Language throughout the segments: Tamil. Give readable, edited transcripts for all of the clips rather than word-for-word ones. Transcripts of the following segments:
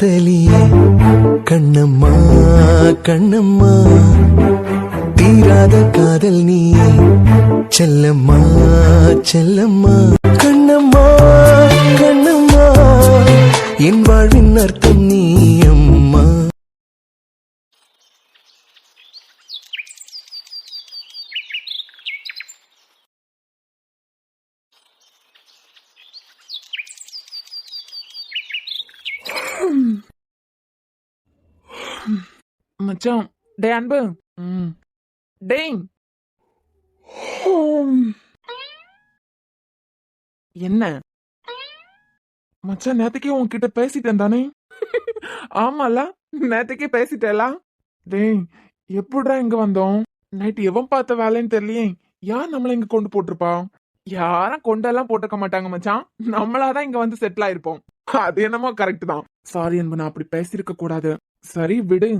காதலியே கண்ணம்மா கண்ணம்மா தீராத காதல் நீ செல்லம்மா செல்லம்மா கண்ணம்மா கண்ணம்மா என் வாழ்வின் அர்த்தம் நீ அம்மா. மச்சான் டே அன்பு டேய் என்ன மச்சான் நேத்துக்கே உன்கிட்ட பேசிட்டேன் தானே? ஆமால நேத்துக்கே பேசிட்டேலா? டேய் எப்படிடா இங்க வந்தோம்? நைட் எவன் பார்த்த வேலைன்னு தெரியலையே. யார் நம்மள இங்க கொண்டு போட்டிருப்பா? யாரும் கொண்டெல்லாம் போட்டுக்க மாட்டாங்க மச்சான். நம்மளாதான் இங்க வந்து செட்டில் ஆயிருப்போம். அது என்னமோ கரெக்ட் தான். சாரி அன்பு, நான் அப்படி பேசிருக்க கூடாது. சரி விடு,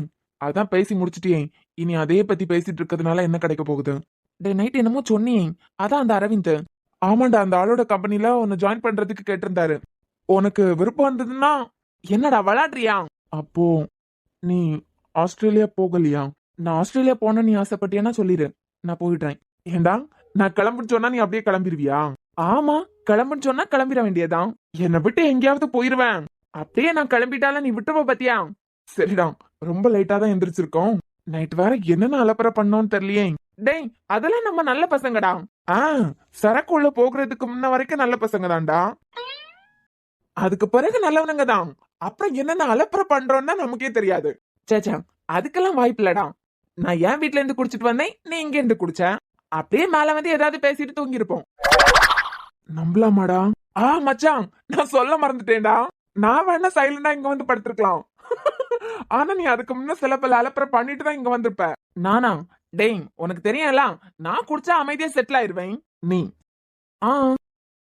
அதான் பேசி முடிச்சிட்டியே. இனி அதே பத்தி பேசிட்டு இருக்கிறதுனால என்ன கிடைக்க போகுது? டே நைட் என்னமோ சொன்னியே, அதான் அந்த அரவிந்த். ஆமாண்டா, அந்த ஆளோட கம்பெனில உன்னை ஜாயின் பண்றதுக்கு கேட்டிருந்தாரு. உனக்கு விருப்பம் வந்ததுன்னா என்னடா விளாடுறியா? அப்போ நீ ஆஸ்திரேலியா போகலையா? நான் ஆஸ்திரேலியா போன நீ ஆசைப்பட்டியன்னா சொல்லிடு, நான் போயிடுறேன். ஏண்டா நான் கிளம்புன்னு சொன்னா நீ அப்படியே கிளம்பிடுவியா? ஆமா, கிளம்புன்னு சொன்னா கிளம்பிட வேண்டியதான். என்னை விட்டு எங்கேயாவது போயிருவேன். அப்படியே நான் கிளம்பிட்டால நீ விட்டுவ பத்தியா? சரிடா, ரொம்ப லைட்டா தான் எந்திரிச்சிருக்கோம். நைட் வேற என்னென்ன அலப்பற பண்ணோம்னு தெரியலையே. டேய் அதெல்லாம் நம்ம நல்ல பசங்கடா. சரக்குள்ள போகிறதுக்கு முன்ன வரைக்கும் நல்ல பசங்க தான்டா. அதுக்கு பிறகு நல்லவனுங்க தான். அப்புறம் என்னென்ன அலப்பற பண்றோம்னா நமக்கே தெரியாது. சேச்சா, அதுக்கெல்லாம் வாய்ப்பு இல்லடா. நான் என் வீட்டுல இருந்து குடிச்சிட்டு வந்தேன், நீ இங்க இருந்து குடிச்ச. அப்படியே மேல வந்து ஏதாவது பேசிட்டு தூங்கி இருப்போம். நம்பலாமாடா? மச்சான் நான் சொல்ல மறந்துட்டேன்டா. நான் வேணா சைலண்டா இங்க வந்து படுத்திருக்கலாம். ஆனா நீ அதுக்கு முன்ன சில பல அலப்பற பண்ணிட்டு தான் இங்க வந்திருப்ப. நானா? டேய் உனக்கு தெரியும்ல, நான் குடிச்சா அமைதியா செட்டில் ஆயிருவேன்.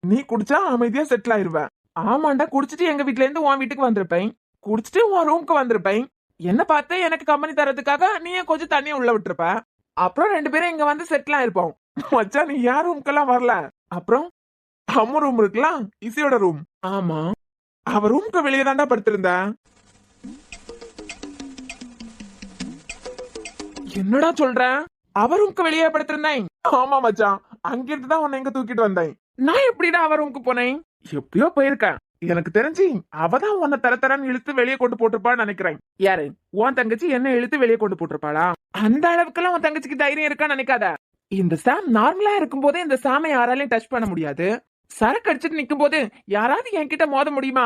நீ குடிச்சா அமைதியா செட்டில் ஆயிருவ. ஆமாண்டா, குடிச்சிட்டு எங்க வீட்ல இருந்து உன் வீட்டுக்கு வந்திருப்பேன். குடிச்சிட்டு உன் ரூமுக்கு வந்திருப்பேன். என்ன பார்த்து எனக்கு கம்பெனி தரதுக்காக நீயே கொஞ்சம் தண்ணியை உள்ள விட்டுருப்ப. அப்புறம் 2 பேரும் இங்க வந்து செட்டில் ஆயிருப்போம். மச்சா நீ யார் ரூமுக்கெல்லாம் வரல. அப்புறம் அம்மு ரூம் இருக்கலாம், இசையோட ரூம். ஆமா, அவ ரூமுக்கு வெளியே தாண்டா படுத்திருந்த. என்னடா சொல்ற? அவ ரூமுக்கு வெளியே படுத்திருந்தேன். ஆமா மச்சான், அங்கிருந்து தான் உன்னை எங்க தூக்கிட்டு வந்தேன். நான் எப்படிடா அவ ரூமுக்கு போனேன்? எப்படியோ போயிருக்கேன். எனக்கு தெரிஞ்சு அவதான் உன்னை தரன்னு இழுத்து வெளியே கொண்டு போட்டிருப்பான்னு நினைக்கிறேன். யாரு? உன் தங்கச்சி என்ன இழுத்து வெளியே கொண்டு போட்டிருப்பாளா? அந்த அளவுக்குலாம் உன் தங்கச்சிக்கு தைரியம் இருக்கான்னு நினைக்காத. இந்த சாம் நார்மலா இருக்கும் போதே இந்த சாமை யாராலையும் டச் பண்ண முடியாது. சரக்கு அடிச்சுட்டு நிக்கும் போது யாராவது என்கிட்ட மோத முடியுமா?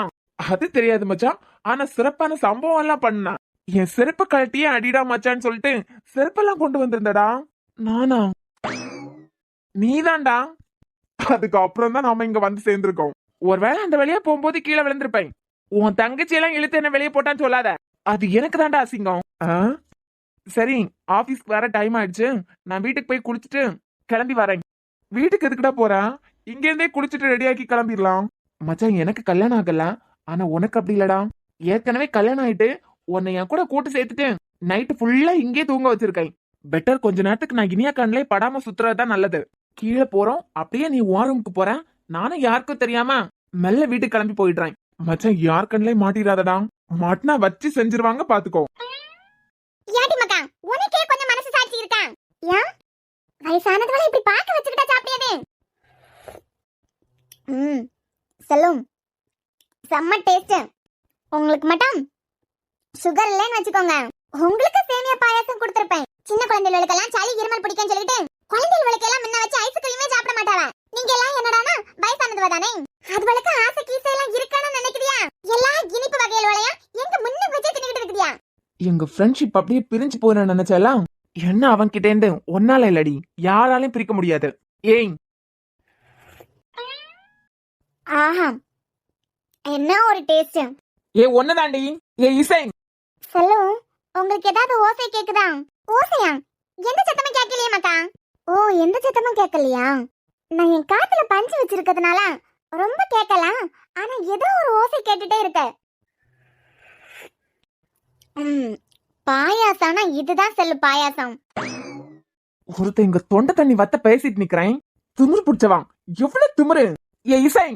அது தெரியாது மச்சான். ஆனா சிறப்பான சம்பவம் எல்லாம் பண்ணா. என் செருப்பு கழட்டியே அடிடா மச்சான்னு சொல்லிட்டு செருப்பெல்லாம் கொண்டு வந்திருந்தடா. நானா? நீதான்டா. அதுக்கு அப்புறம் தான் நாம இங்க வந்து சேர்ந்திருக்கோம். ஒருவேளை அந்த வெளியே போகும்போது கீழே விழுந்திருப்பேன். உன் தங்கச்சி எல்லாம் இழுத்து என்ன வெளியே போட்டான்னு சொல்லாத. அது எனக்கு தான்டா அசிங்கம். சரி, ஆபீஸ்க்கு வேற டைம் ஆயிடுச்சு. நான் வீட்டுக்கு போய் குளிச்சுட்டு கிளம்பி வரேன். வீட்டுக்கு எதுக்குடா போற? இங்க இருந்தே குளிச்சுட்டு ரெடியாக்கி கிளம்பிடலாம். மச்சான் எனக்கு கல்யாணம் ஆகல, ஆனா உனக்கு அப்படி இல்லடா. ஏற்கனவே கல்யாணம் ஆயிட்டு உன்னை என் கூட கூட்டு சேர்த்துட்டு நைட்டு ஃபுல்லா இங்கே தூங்க வச்சிருக்கேன். பெட்டர் கொஞ்ச நேரத்துக்கு நான் இனியா கண்ணிலே படாம சுத்துறதுதான் நல்லது. கீழே போறோம், அப்படியே நீ உன் ரூமுக்கு போற. நானும் யாருக்கும் தெரியாம மெல்ல வீட்டுக்கு கிளம்பி போயிடுறேன். மச்சான் யார் கண்ணிலே மாட்டிடாதடா. மாட்டினா வச்சு செஞ்சிருவாங்க பாத்துக்கோ. ஏடி மக்கா, உனக்கே கொஞ்சம் மனசு சாட்சி இருக்கா? ஏன் வயசானதுவளை இப்படி பார்க்க வச்சுக்கிட்டா சாப்பிடியதே? செல்லும் செம்ம டேஸ்ட். உங்களுக்கு மட்டும் சுகர் இல்லைன்னு வச்சுக்கோங்க. உங்களுக்கு சேமியா பாயாசம் கொடுத்திருப்பேன். சின்ன குழந்தைகளுக்கெல்லாம் சளி இருமல் பிடிக்கும்னு சொல்லிட்டு குழந்தைகளுக்கு எல்லாம் முன்ன வச்சு ஐஸ்கிரீமே சாப்பிட மாட்டாவ. நீங்க எல்லாம் என்னடானா வயசானதுவ தானே, அதுகளுக்கு ஆசை கீசை எல்லாம் இருக்கான்னு நினைக்கிறியா? எல்லா இனிப்பு வகைகளோடையும் எங்க முன்ன வச்சே தின்னுட்டு இருக்கிறியா? எங்க ஃப்ரெண்ட்ஷிப் அப்படியே பிரிஞ்சு போயிட நினைச்சாலாம். என்ன அவன் கிட்ட இருந்து ஒன்னால இல்லடி, யாராலையும் பிரிக்க முடியாது. ஏய் ஆஹா, என்ன ஒரு டேஸ்ட். ஒன்னதாண்டி. இசை செல்லும், உங்களுக்கு ஏதாவது ஓசை கேக்குதா? ஓசையா? எந்த சத்தமும் கேட்கலையே மக்கா. ஓ, எந்த சத்தமும் கேட்கலையா? நான் என் காத்துல பஞ்சு வச்சிருக்கிறதுனால ரொம்ப கேட்கலாம். ஆனா ஏதோ ஒரு ஓசை கேட்டுட்டே இருக்கு. பாயாசம்னா இதுதான் செல்லு பாயாசம். ஒருத்த இங்க தொண்டை தண்ணி வத்த பேசிட்டு நிக்கிறேன். திமிரு பிடிச்சவான், எவ்வளவு திமிரு. இசை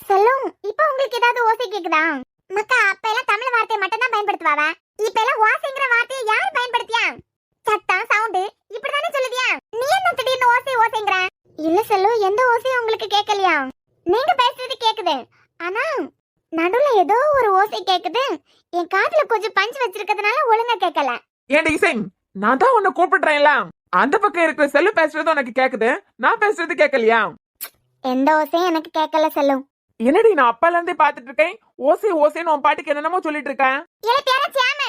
செல்லும், இப்ப உங்களுக்கு ஏதாவது ஓசை கேக்குதா? மக்கா அப்ப எல்லாம் தமிழ் வார்த்தையை மட்டும் தான் பயன்படுத்துவாவ. இப்ப எல்லாம் ஓசைங்கிற வார்த்தையை யார் பயன்படுத்தியா? சத்தம் சவுண்ட் இப்படிதானே சொல்லுதியா? நீ என்ன திடீர்னு ஓசை ஓசைங்கற? இல்ல செல்லு, எந்த ஓசையும் உங்களுக்கு கேட்கலையா? நீங்க பேசுறது கேக்குது, ஆனா நடுவுல ஏதோ ஒரு ஓசை கேக்குது. என் காதுல கொஞ்சம் பஞ்சு வச்சிருக்கிறதுனால ஒழுங்கா கேட்கல. ஏன்டி இசை, நான் தான் உன்னை கூப்பிடுறேன்ல, அந்த பக்கம் இருக்கிற செல்லு பேசுறது உனக்கு கேக்குது, நான் பேசுறது கேட்கலையா? எந்த ஓசையும் எனக்கு கேட்கல செல்லு. என்னடி நான் அப்பால இருந்தே பாத்துட்டு இருக்கேன், ஓசை ஓசைன்னு உன் பாட்டுக்கு என்னென்னமோ சொல்லிட்டு இருக்கேன். இல்ல பேரச்சாம.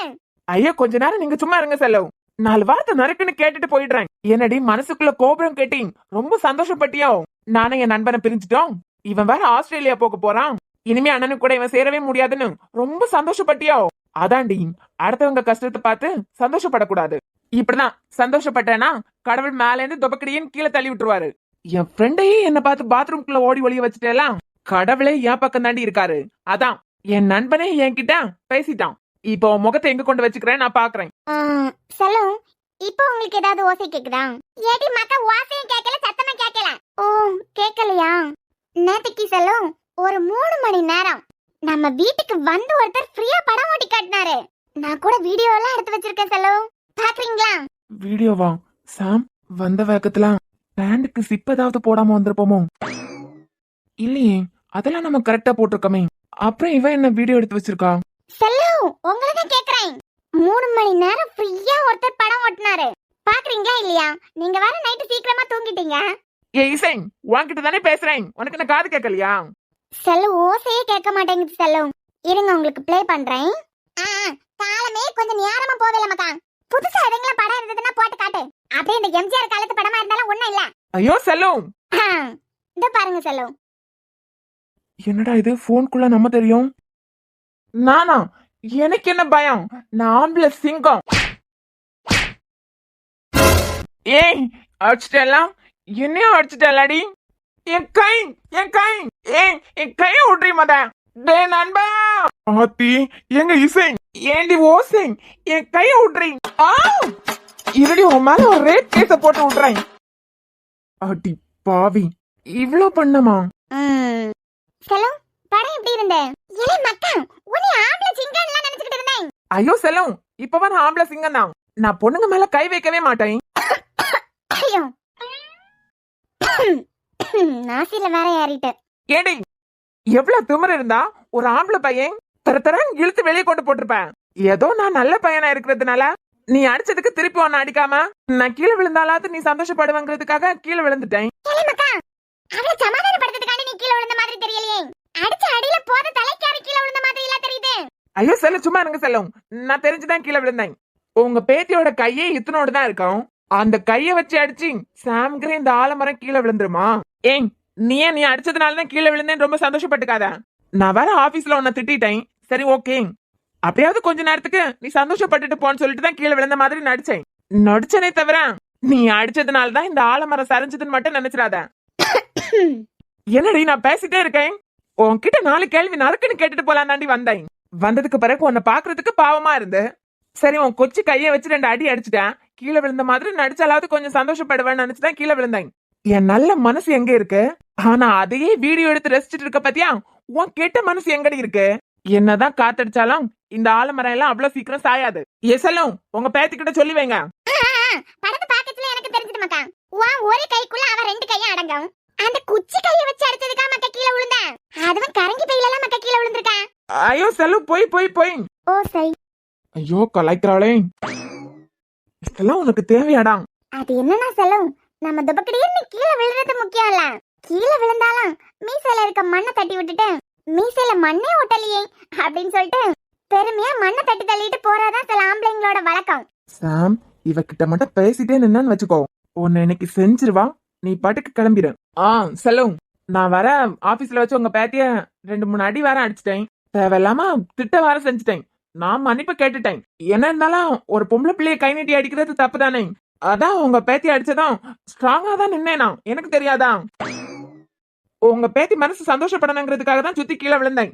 ஐயோ கொஞ்ச நேரம் நீங்க சும்மா இருங்க செல்லு, 4 வார்த்தை நறுக்குன்னு கேட்டுட்டு போயிடுறேன். என்னடி மனசுக்குள்ள கோபுரம் கேட்டி ரொம்ப சந்தோஷப்பட்டியோ? நானும் என் நண்பனை பிரிஞ்சுட்டோம், இவன் வேற ஆஸ்திரேலியா போக போறான், இனிமே அண்ணனு கூட இவன் சேரவே முடியாதுன்னு ரொம்ப சந்தோஷப்பட்டியோ? அதான்டி, அடுத்தவங்க கஷ்டத்தை பார்த்து சந்தோஷப்படக்கூடாது. இப்படிதான் சந்தோஷப்பட்டேன்னா கடவுள் மேல இருந்து தொபக்கடியும் கீழே தள்ளி விட்டுருவாரு. என் ஃப்ரெண்டையே என்ன பார்த்து பாத்ரூம்குள்ள ஓடி ஒளிய வச்சுட்டேலாம், கடவுளே என் பக்கம் தாண்டி இருக்காரு. அதான் என் நண்பனே என்கிட்ட பேசிட்டான். இப்போ உன் முகத்தை எங்க கொண்டு வச்சுக்கிறேன் நான் பாக்குறேன். செல்லு, இப்போ உங்களுக்கு ஏதாவது ஓசை கேக்குதா? ஏடி மக்கா, ஓசையும் கேட்கல சத்தமா கேட்கல. ஓ கேட்கலையா? நேத்துக்கு செல்லு ஒரு 3 மணி நேரம் நம்ம வீட்டுக்கு வந்து ஒருத்தர் ஃப்ரீயா படம் ஓட்டி காட்டினாரு. நான் கூட வீடியோ எல்லாம் எடுத்து வச்சிருக்கேன் செல்லு, பாக்குறீங்களா? வீடியோவா? சாம், வந்த வேகத்துல பேண்டுக்கு சிப் ஏதாவது போடாம வந்திருப்போமோ? இல்லையே, அதெல்லாம் நம்ம கரெக்டா போட்டிருக்கோமே, அப்புறம் இவன் என்ன வீடியோ எடுத்து வச்சிருக்கா? செல்லு, உங்களை தான் கேக்குறேன். 3 மணி நேரம் ஃப்ரீயா ஒருத்தர் படம் ஓட்டினாரு, பாக்குறீங்களா இல்லையா? நீங்க வேற நைட்டு சீக்கிரமா தூங்கிட்டீங்க. ஏ இசை, உன்கிட்ட தானே பேசுறேன், உனக்கு என்ன காது கேட்கலையா? செல்லு ஓசையே கேட்க மாட்டேங்குது செல்லு. இருங்க உங்களுக்கு ப்ளே பண்றேன். காலமே கொஞ்சம் நேரமா போவேல மக்கா. புதுசா எதுங்களா படம் இருந்ததுன்னா போட்டு காட்டு. அப்படியே இந்த எம்ஜிஆர் காலத்து படமா இருந்தாலும் ஒண்ணும் இல்ல. ஐயோ செல்லு, இந்த பாருங்க செல்லு. என்னடா இது, போன்குள்ள நம்ம தெரியும். நானா? எனக்கு என்ன பயம், நான் ஆம்பளை சிங்கம். ஏய் அடிச்சிட்டலாம், என்னையும் அடிச்சிட்டலாடி. என் கை என் கைய விட்றி மத. டே நண்பா. ஆத்தி, எங்க இசை, ஏண்டி ஓசை, என் கைய விட்றி. இருடி, உன் மேல ஒரு ரேப் கேஸ போட்டு விட்றேன். அடி பாவி, இவ்ளோ பண்ணமா? செல்லு, படம் எப்படி இருந்த? ஏலே மக்கா, உன்னை ஆம்பளை சிங்கம்ல நினைச்சிட்டு இருந்தேன். ஐயோ செல்லு, இப்ப நான் ஆம்பளை சிங்கம் தான், நான் பொண்ணுங்க மேல கை வைக்கவே மாட்டேன். ஐயோ, நாசில வேற ஏறிட்டு. ஏடி, எவ்வளவு திமிரு இருந்தா ஒரு ஆம்பளை பையன் தரத்தரன் இழுத்து வெளியே கொண்டு போட்டிருப்பேன். ஏதோ நான் நல்ல பையனா இருக்கிறதுனால நீ அடிச்சதுக்கு திருப்பி ஒன்னு அடிக்காம நான் கீழே விழுந்தாலாவது நீ சந்தோஷப்படுவேங்கிறதுக்காக கீழே விழுந்துட்டேன். அவளை சமாதானப்படுத்துறதுக்காண்டி நீ கீழே விழுந்த மாதிரி தெரியலையே. அடிச்ச அடியில போத தலைக்காரி கீழே விழுந்த மாதிரி இல்ல தெரியுது. ஐயோ செல்ல, சும்மா இருங்க செல்லும், நான் தெரிஞ்சுதான் கீழே விழுந்தேன். உங்க பேத்தியோட கையே இத்தனோடு தான் இருக்கும், அந்த கைய வச்சு அடிச்சு சாம்கிற இந்த ஆலமரம் கீழே விழுந்துருமா? ஏன் நீ அடிச்சதுனாலதான் கீழே விழுந்தேன்னு ரொம்ப சந்தோஷப்பட்டுக்காத. நான் வேற ஆபீஸ்ல உன்னை திட்டேன், சரி ஓகே, அப்படியாவது கொஞ்ச நேரத்துக்கு நீ சந்தோஷப்பட்டுட்டு போன்னு சொல்லிட்டு தான் கீழே விழுந்த மாதிரி நடிச்சனே தவிர நீ அடிச்சதுனாலதான் இந்த ஆலமரம் சரிஞ்சதுன்னு மட்டும் நினைச்சிடாத. என்னடி நான் பேசிட்டே இருக்கேன், உன்கிட்ட 4 கேள்வி நறுக்குன்னு கேட்டுட்டு போலாம் தாண்டி வந்தேன். வந்ததுக்கு பிறகு உன்னை பாக்குறதுக்கு பாவமா இருந்து, சரி உன் கொச்சி கைய வச்சு 2 அடி அடிச்சுட்டேன், கீழே விழுந்த மாதிரி நடிச்சாலாவது கொஞ்சம் சந்தோஷப்படுவேன்னு நினைச்சுதான் கீழே விழுந்தேன். என் நல்ல மனசு எங்க இருக்கு, ஆனா அதையே வீடியோ எடுத்து ரசிச்சுட்டு இருக்க பாத்தியா, உன் கெட்ட மனசு எங்கடி இருக்கு? என்னதான் காத்தடிச்சாலும் இந்த ஆலமரம் எல்லாம் அவ்வளவு சீக்கிரம் சாயாது. எசலும் உங்க பேத்திக்கிட்ட சொல்லி வைங்க. படத்தை பாக்கத்துல எனக்கு தெரிஞ்சது மக்கா, ஒரு கைக்குள்ள அவ 2 கையும் அடங்கும். அந்த குச்சி கைய வச்சு அடிச்சதுக்கா மக்கா கீழே விழுந்த, அதுவும் கரங்கி பையில எல்லாம் மக்கா கீழே விழுந்திருக்கா. ஐயோ செல்லு, போய் ஓ சரி. ஐயோ கலாய்க்கிறாளே, இதெல்லாம் உனக்கு தேவையாடா? அது என்னன்னா செல்லு, நம்ம துபக்கடியே கீழே விழுறது முக்கியம் இல்ல, கீழே விழுந்தாலும் மீசையில இருக்க மண்ணை தட்டி விட்டுட்டு மீசையில மண்ணே ஒட்டலையே அப்படின்னு சொல்லிட்டு பெருமையா மண்ணை தட்டி தள்ளிட்டு போறாதான் சில ஆம்பளைங்களோட வழக்கம். சாம், இவகிட்ட மட்டும் பேசிட்டே நின்னு வச்சுக்கோ, உன்னை இன்னைக்கு செஞ்சிருவா, நீ பாட்டுக்கு கிளம்பிடு. செல்லும், நான் வர ஆபீஸ்ல வச்சு உங்க பேத்திய 2-3 அடி வேற அடிச்சிட்டேன், தேவையில்லாம திட்ட வேற செஞ்சுட்டேன், நான் மன்னிப்பு கேட்டுட்டேன். என்ன இருந்தாலும் ஒரு பொம்பளை பிள்ளைய கை நீட்டி அடிக்கிறது தப்பு தானே, அதான் உங்க பேத்தி அடிச்சதும் ஸ்ட்ராங்கா தான் நின்னேனா, எனக்கு தெரியாதா? உங்க பேத்தி மனசு சந்தோஷப்படணுங்கிறதுக்காக தான் சுத்தி கீழே விழுந்தேன்,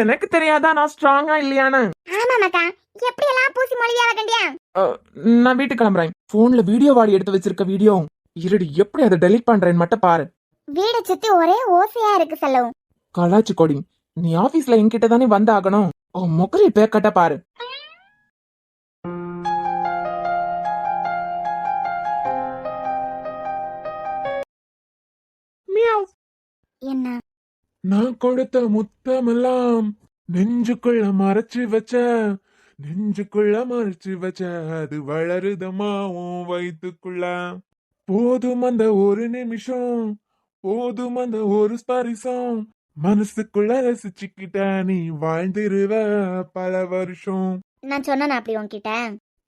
எனக்கு தெரியாதா நான் ஸ்ட்ராங்கா இல்லையானு? ஆமா மக்கா, எப்படி எல்லாம் பூசி மொழியா வகண்டியா? நான் வீட்டுக்கு கிளம்புறேன். போன்ல வீடியோ வாடி எடுத்து வச்சிருக்க வீடியோ இருடி, எப்படி அதை டெலீட் பண்றேன்னு மட்டும் பாரு. வீட சுத்தி ஒரே ஓசையா இருக்கு செல்லு. கலாச்சு கொடி, நீ ஆபீஸ்ல என்கிட்ட தானே வந்து ஆகணும், உன் முகரி பேக்கட்ட பாரு. மியாவ். என்ன நான் கொடுத்த முத்தமெல்லாம் நெஞ்சுக்குள்ள மறைச்சு வச்ச, நெஞ்சுக்குள்ள மறைச்சு வச்ச, அது வளருதமா உன் வயித்துக்குள்ள. போதும் அந்த ஒரு நிமிஷம், போதும் அந்த ஒரு ஸ்பரிசம், மனசுக்குள்ள ரசிச்சுக்கிட்ட நீ வாழ்ந்திருவ பல வருஷம். நான் சொன்னேன் அப்படி உன்கிட்ட?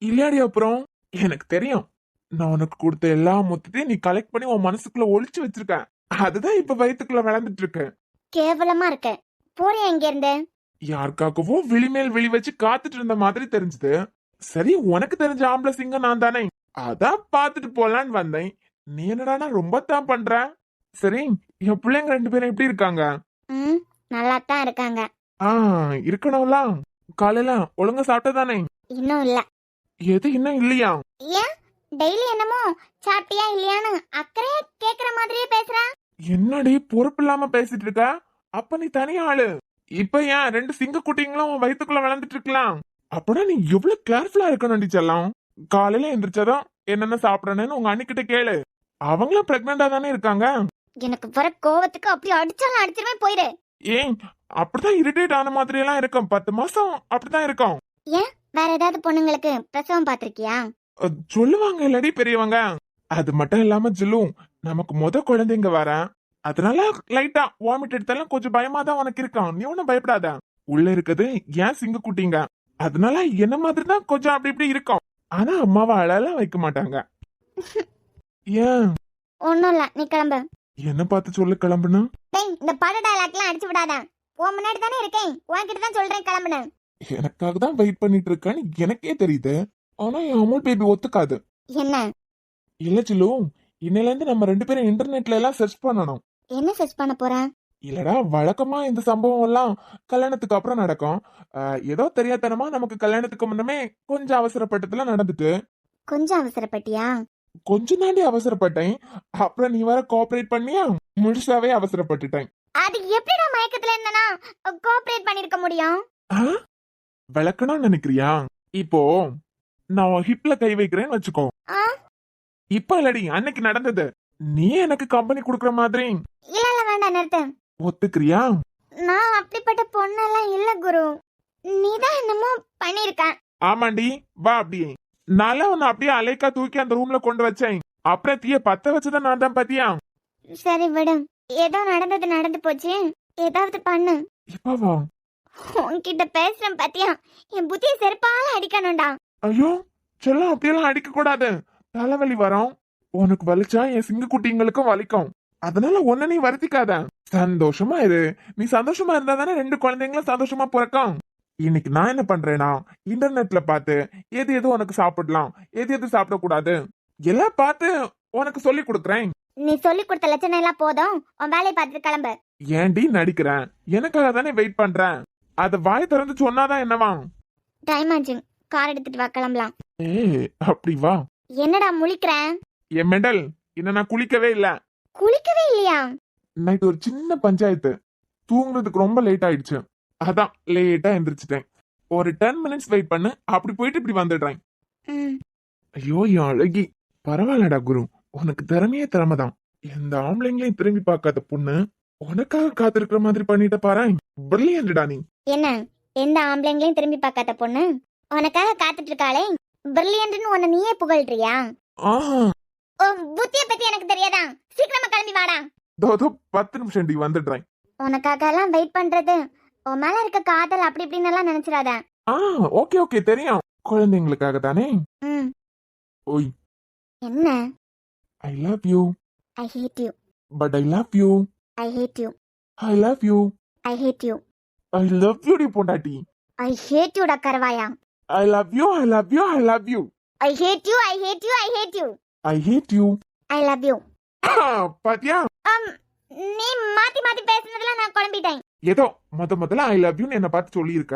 இல்லையாடி அப்புறம் எனக்கு தெரியும். நான் உனக்கு கொடுத்த எல்லா மொத்தத்தையும் நீ கலெக்ட் பண்ணி உன் மனசுக்குள்ள ஒளிச்சு வச்சிருக்க. அதுதான் இப்ப வயித்துக்குள்ள வளர்ந்துட்டு இருக்கு. கேவலமா இருக்க. போறியா இங்க இருந்து? யாருக்காகவோ விழிமேல் விழி வச்சு காத்துட்டு இருந்த மாதிரி தெரிஞ்சது. சரி, உனக்கு தெரிஞ்ச ஆம்பளை சிங்கம் நான் தானே, அதான் பாத்துட்டு போலான்னு வந்தேன். நீ என்னடானா ரொம்ப தான் பண்ற. சரி, என் பிள்ளைங்க 2 பேரும் எப்படி இருக்காங்க? ம், நல்லா தான் இருக்காங்க. ஆ, இருக்கணும்ல. காலையில ஒழுங்கா சாப்பிட்டதானே? இன்னும் இல்ல. எது இன்னும் இல்லையா? ஏன் டெய்லி என்னமோ சாப்பிட்டியா இல்லையான்னு அக்கறையா கேக்குற மாதிரியே பேசுற? என்னடி பொறுப்பு இல்லாம பேசிட்டு இருக்க? அப்ப நீ தனி ஆளு. இப்ப ஏன் 2 சிங்க குட்டிங்களும் உன் வயித்துக்குள்ள வளர்ந்துட்டு இருக்கலாம். அப்படா நீ எவ்வளவு கேர்ஃபுல்லா இருக்கணும் செல்லம். காலையில எந்திரிச்சதும் என்னென்ன சாப்பிடறேன்னு உங்க அண்ணிக்கிட்ட கேளு. அவங்களும் பிரெக்னண்டா தானே இருக்காங்க. எனக்கு வர கோவத்துக்கு அப்படி அடிச்சாலும் அடிச்சிருவே போயிரு. ஏன் அப்படிதான் இரிட்டேட் ஆன மாதிரி எல்லாம் இருக்கும். 10 மாசம் அப்படிதான் இருக்கும். ஏன் வேற ஏதாவது பொண்ணுங்களுக்கு பிரசவம் பாத்திருக்கியா? சொல்லுவாங்க இல்லடி பெரியவங்க. அது மட்டும் இல்லாம ஜில்லும் நமக்கு குழந்தைங்க வர, அதனால லைட்டா வாமிட் எடுத்தாலும் கொஞ்சம் பயமா தான் உனக்கு இருக்கும். நீ ஒன்னும் பயப்படாத. உள்ள இருக்குது ஏன் சிங்க குட்டிங்க, அதனால என்ன மாதிரி தான் கொஞ்சம் அப்படி இப்படி இருக்கும். ஆனா அம்மாவை அழலாம் வைக்க மாட்டாங்க. ஏன்? ஒண்ணும் இல்ல, நீ கிளம்பு. என்ன பார்த்து சொல்லு கிளம்புனா? டேய், இந்த பட டயலாக்லாம் அடிச்சு விடாத. உன் முன்னாடி தானே இருக்கேன், உன்கிட்ட தான் சொல்றேன் கிளம்புன. எனக்காக தான் வெயிட் பண்ணிட்டு இருக்கேன்னு எனக்கே தெரியுது. ஆனா என் அமுல் பேபி ஒத்துக்காது. என்ன? இல்ல சில்லு, இன்னையில இருந்து நம்ம 2 பேரும் இன்டர்நெட்ல எல்லாம் சர்ச் பண்ணணும். என்ன சர்ச் பண்ண போற? இல்லடா, வழக்கமா இந்த சம்பவம் எல்லாம் கல்யாணத்துக்கு அப்புறம் நடக்கும். ஏதோ தெரியாதனமா நமக்கு கல்யாணத்துக்கு முன்னமே கொஞ்சம் அவசரப்பட்டதுல நடந்துட்டு. கொஞ்சம் அவசரப்பட்டியா? கொஞ்சம் தாண்டி அவசரப்பட்டேன். அப்புறம் நீ வர கோஆபரேட் பண்ணியா, முழுசாவே அவசரப்பட்டுட்டேன். அது எப்படிடா மயக்கத்துல இருந்தனா கோஆபரேட் பண்ணிருக்க முடியும்? விளக்கணும்னு நினைக்கிறியா? இப்போ நான் ஹிப்ல கை வைக்கிறேன்னு வச்சுக்கோ. ஆ? இப்ப இல்லடி, அன்னைக்கு நடந்தது. நீ எனக்கு கம்பெனி குடுக்கற மாதிரி. இல்ல இல்ல, வேண்டாம், நிறுத்து. ஒத்துக்கிறியா? நான் அப்படிப்பட்ட பொண்ணெல்லாம் இல்ல குரு. நீதான் என்னமோ பண்ணிருக்க. ஆமாண்டி, வா அப்படியே. நான் உன்னை அப்படியே அலைக்கா தூக்கி அந்த ரூம்ல கொண்டு வச்சேன். அப்புறம் தீய பத்த வச்சத நான் தான் பாத்தியா? சரி விடு, ஏதோ நடந்தது நடந்து போச்சு. ஏதாவது பண்ணு. இப்ப வா. உன்கிட்ட பேசுறேன் பாத்தியா, என் புத்திய செருப்பால அடிக்கணும்டா. ஐயோ செல்லம், அப்படியெல்லாம் அடிக்க கூடாது. தலைவலி வரும். உனக்கு வலிச்சா என் சிங்க குட்டிங்களுக்கும் வலிக்கும். அதனால ஒன்ன நீ வருத்திக்காத. சந்தோஷமா இரு. நீ சந்தோஷமா இருந்தா தானே 2 குழந்தைங்களும் சந்தோஷமா பிறக்கும். இன்னைக்கு நான் என்ன பண்றேன்னா, இன்டர்நெட்ல பார்த்து எது எது உனக்கு சாப்பிடலாம், எது எது சாப்பிடக்கூடாது எல்லாம் பார்த்து உனக்கு சொல்லி கொடுக்குறேன். நீ சொல்லி கொடுத்த லட்சணம் எல்லாம் போதும், உன் வேலையை பார்த்துட்டு கிளம்பு. ஏன்டி நடிக்கிறேன்? எனக்காக தானே வெயிட் பண்றேன். அத வாய் திறந்து சொன்னாதான் என்னவா? டைம் ஆச்சு, கார் எடுத்துட்டு வா, கிளம்பலாம். அப்படி வா. என்னடா முழிக்கிறேன்? என் மெண்டல், இன்னும் நான் குளிக்கவே இல்ல. குளிக்கவே இல்லையா? நைட் ஒரு சின்ன பஞ்சாயத்து. தூங்குறதுக்கு ரொம்ப லேட் ஆயிடுச்சு. அதான் லேட்டா எந்திரிச்சிட்டேன். ஒரு 10 மினிட்ஸ் வெயிட் பண்ணு, அப்படி போயிட்டு இப்படி வந்துடுறேன். ஐயோ என் அழகி, பரவாயில்லடா குரு, உனக்கு திறமையே திறமைதான். எந்த ஆம்பளைங்களையும் திரும்பி பார்க்காத பொண்ணு உனக்காக காத்திருக்கிற மாதிரி பண்ணிட்ட பாரு. பிரில்லியன்டா நீ. என்ன, எந்த ஆம்பளைங்களையும் திரும்பி பார்க்காத பொண்ணு உனக்காக காத்துட்டு இருக்காளே, பிரில்லியன்ட்னு உன்னை நீயே புகழ்றியா? ஆஹா, புத்திய பத்தி எனக்கு தெரியாதா? சீக்கிரமா கிளம்பி வாடா. தோ 10 நிமிஷம் டி வந்துடுறேன். உனக்காக எல்லாம் வெயிட் பண்றது உன் மேல இருக்க காதல் அப்படி இப்படின்னு எல்லாம் நினைச்சிடாத. ஓகே ஓகே, தெரியும். குழந்தைங்களுக்காக தானே. ஓய், என்ன? I love you. I had you. But I love you. I had you. I love you. I had you. I love you D பொண்டாட்டி. ஐ ஹேட் யூ டா கரவாயா. I love you. I love you. I love you. I had you. I had you. I had you. I had you. I love you. பாத்தியா? நீ மாத்தி மாத்தி பேசுனதுல நான் குழம்பிட்டேன். ஏதோ முதல்ல ஐ லவ் யூன்னு என்ன பார்த்து சொல்லி இருக்க.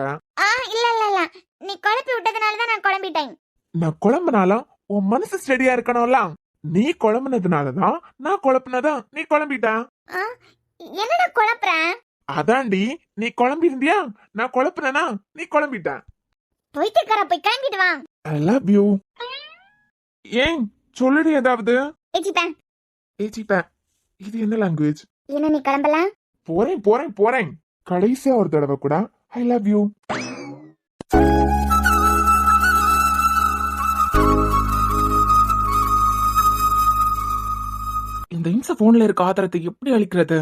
இல்ல இல்ல இல்ல, நீ குழப்பி விட்டதுனால தான் நான் குழம்பிட்டேன். நான் குழம்புனாலும் உன் மனசு ஸ்டெடியா இருக்கணும்ல. நீ குழம்புனதுனாலதான் நான் குழப்பினதா நீ குழம்பிட்ட. என்னடா குழப்புற? அதான்டி, நீ குழம்பி இருந்தியா, நான் குழப்பினா நீ குழம்பிட்ட. போயிட்டு இருக்கற, போய் கிளம்பிட்டு வா. I love you. ஏன் சொல்லுடி ஏதாவது. ஏச்சிப்பேன். ஏச்சிப்பேன், இது என்ன லாங்குவேஜ்? என்ன நீ கிளம்பல? போறேன் போறேன் போறேன். கடைசியா ஒரு தடவை கூட ஐ லவ் யூ. இந்த இன்ச போன்ல இருக்க ஆத்திரத்தை எப்படி அழிக்கிறது?